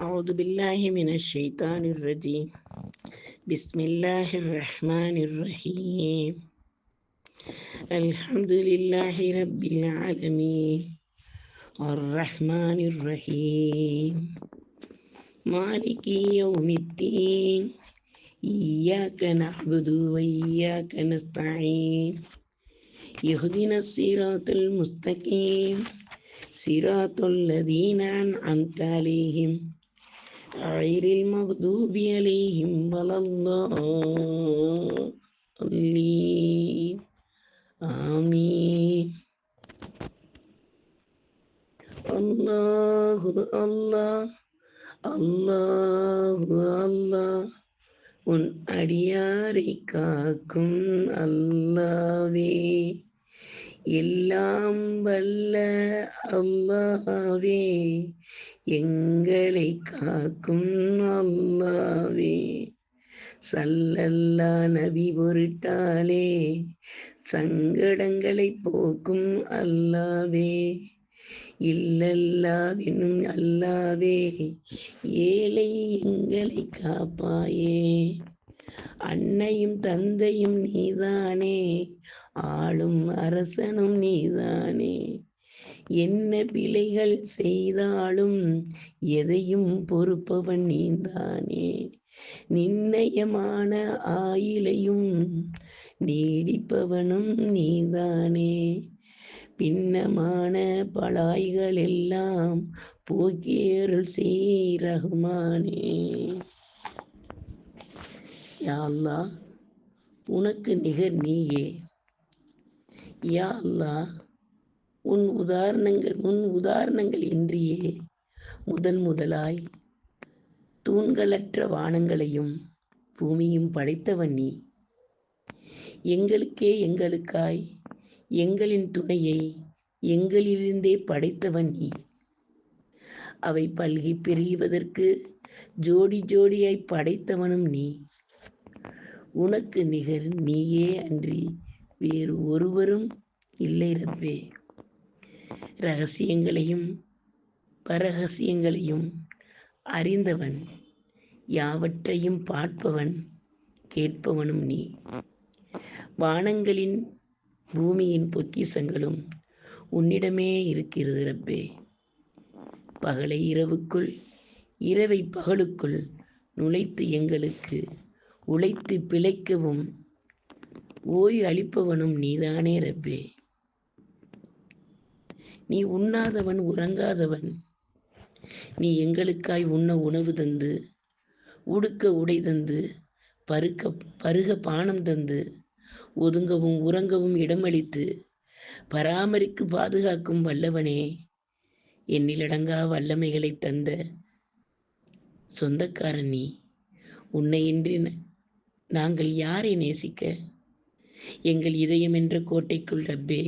أعوذ بالله من الشيطان الرجيم. بسم الله الرحمن الرحيم. الحمد لله رب العالمين الرحمن الرحيم مالك يوم الدين إياك نعبد وإياك نستعين اهدنا الصراط المستقيم صراط الذين أنعمت عليهم غير المغضوب عليهم ولا الضالين آمين. الله الله الله الله உன் அடியாரை காக்கும் அல்லாவே, எல்லாம் வல்ல அல்லாவே, எங்களை காக்கும் அல்லாவே. சல்லல்லா நபி பொருட்டாலே சங்கடங்களை போக்கும் அல்லாவே, இல்லல்லாவினும் அல்லாவே, ஏழை எங்களை காப்பாயே. அன்னையும் தந்தையும் நீதானே, ஆளும் அரசனும் நீதானே. என்ன பிழைகள் செய்தாலும் எதையும் பொறுப்பவன் நீதானே. நிர்ணயமான ஆயிலையும் நீடிப்பவனும் நீதானே. பின்னமான பலாய்கள் எல்லாம் போக்கியருள் செய் ரஹ்மானே. யா அல்லாஹ், உனக்கு நிகர் நீயே. யா அல்லாஹ், உன் உதாரணங்கள் இன்றியே முதலாய் தூண்களற்ற வானங்களையும் பூமியும் படைத்தவன் நீ. எங்களுக்காய் எங்களின் துணையை எங்களிலிருந்தே படைத்தவன் நீ. அவை பல்கி பிரிவதற்கு ஜோடியாய் படைத்தவனும் நீ. உனக்கு நிகர் நீயே அன்றி வேறு ஒருவரும் இல்லை ரப்பே. இரகசியங்களையும் பரகசியங்களையும் அறிந்தவன், யாவற்றையும் பார்ப்பவன் கேட்பவனும் நீ. வானங்களின் பூமியின் பொக்கிசங்களும் உன்னிடமே இருக்கிறது ரப்பே. பகலை இரவுக்குள், இரவை பகலுக்குள் நுழைத்து எங்களுக்கு உழைத்து பிழைக்கவும் ஓய்வு அளிப்பவனும் நீதானே ரப்பே. நீ உண்ணாதவன், உறங்காதவன். நீ எங்களுக்காய் உண்ண உணவு தந்து, உடுக்க உடை தந்து, பருக பானம் தந்து, ஒதுங்கவும் உறங்கவும் இடமளித்து பாதுகாக்கும் வல்லவனே. எண்ணிலடங்கா வல்லமைகளை தந்த சொந்தக்காரன் நீ. உன்னையின்றி நாங்கள் யாரை நேசிக்க? எங்கள் இதயம் என்ற கோட்டைக்குள் ரப்பே,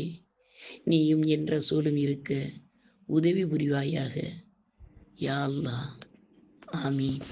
நீயும் என் ரசூலும் இருக்க உதவி புரிவாயாக. யா அல்லாஹ், ஆமீன்.